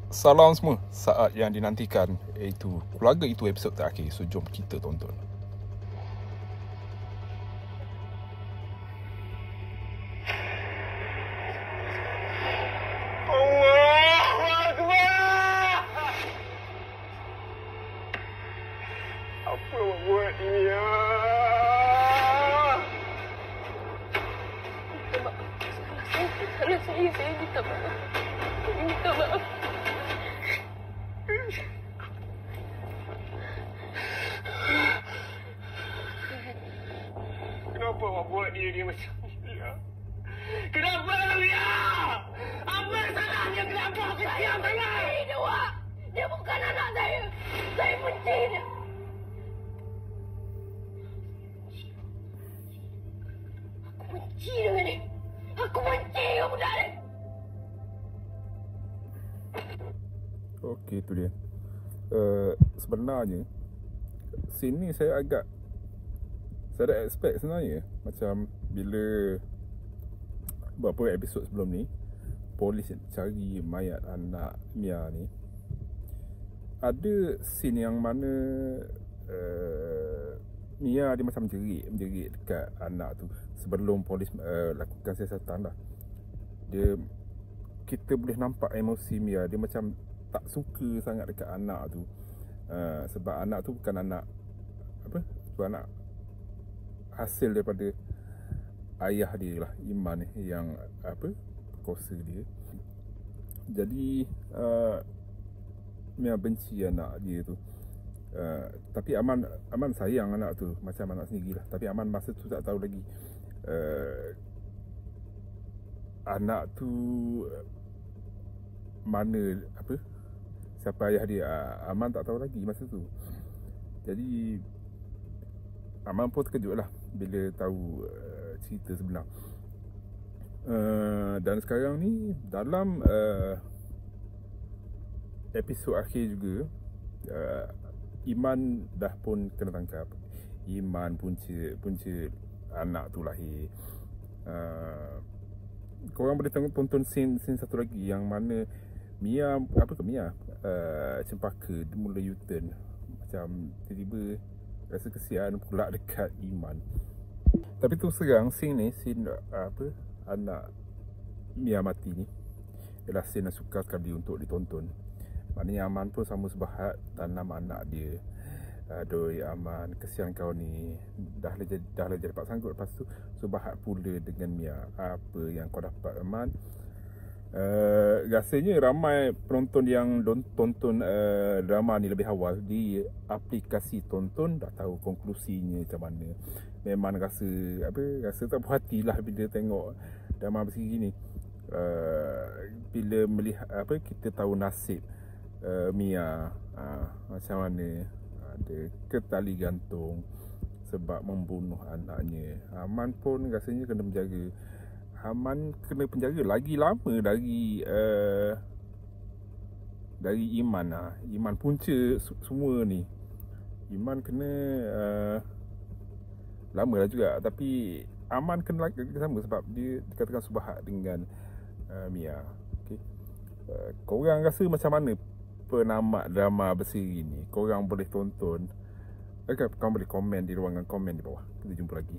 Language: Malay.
Salam semua. Saat yang dinantikan, iaitu Keluarga Itu episod terakhir. So jom kita tonton. Apa awak buat ini ya? Salah saya minta maaf. Saya minta maaf. Kenapa awak buat dia macam ni ya? Kenapa ya? Apa salahnya? Kenapa aku sayang sangat? Dia awak. Dia bukan anak saya. Saya benci dia. Aku benci dengan dia. Aku benci dengan budak ni. Okey, tu dia. Sebenarnya scene ni saya dah expect sebenarnya. Macam bila beberapa episod sebelum ni, polis cari mayat anak Mia ni, ada scene yang mana Mia dia macam menjerit dekat anak tu sebelum polis lakukan siasatan lah. Kita boleh nampak emosi Mia. Dia macam tak suka sangat dekat anak tu. Sebab anak tu bukan anak anak hasil daripada ayah dia lah, Iman, yang perkosa dia. Jadi Mia benci anak dia tu. Tapi Aman sayang anak tu macam anak sendiri lah. Tapi Aman masa tu tak tahu lagi anak tu mana siapa ayah dia. Aman tak tahu lagi masa tu. Jadi Aman pun terkejut lah bila tahu cerita sebenar. Dan sekarang ni dalam episod akhir juga, Iman dah pun kena tangkap. Iman punca anak tu lahir. Korang boleh tonton scene satu lagi yang mana Mia Cempaka dia mula U-turn. Macam tiba-tiba rasa kesian pula dekat Iman. Tapi tu serang scene anak Mia mati ni ialah scene yang sukar sekali untuk ditonton. Maknanya Aman pun sama sebahat tanam anak dia. Doi Aman, kesian kau ni, dah lah jadi pak sangkut. Lepas tu sebahat pula dengan Mia. Apa yang kau dapat, Aman? Rasanya ramai penonton yang tonton drama ni lebih awal di aplikasi tonton dah tahu konklusinya macam mana. Memang rasa tak puas hati lah bila tengok drama begini. Bila melihat kita tahu nasib Mia macam mana, ada ketali gantung sebab membunuh anaknya. Aman pun rasanya kena penjara. Aman kena penjara lagi lama dari Iman lah. Iman punca semua ni. Iman kena lama lah juga. Tapi Aman kena lagi sama sebab dia dikatakan sebahat dengan Mia. Okay. Korang rasa macam mana penamat drama berseri ni? Korang boleh tonton. Korang boleh komen di ruangan komen di bawah. Kita jumpa lagi.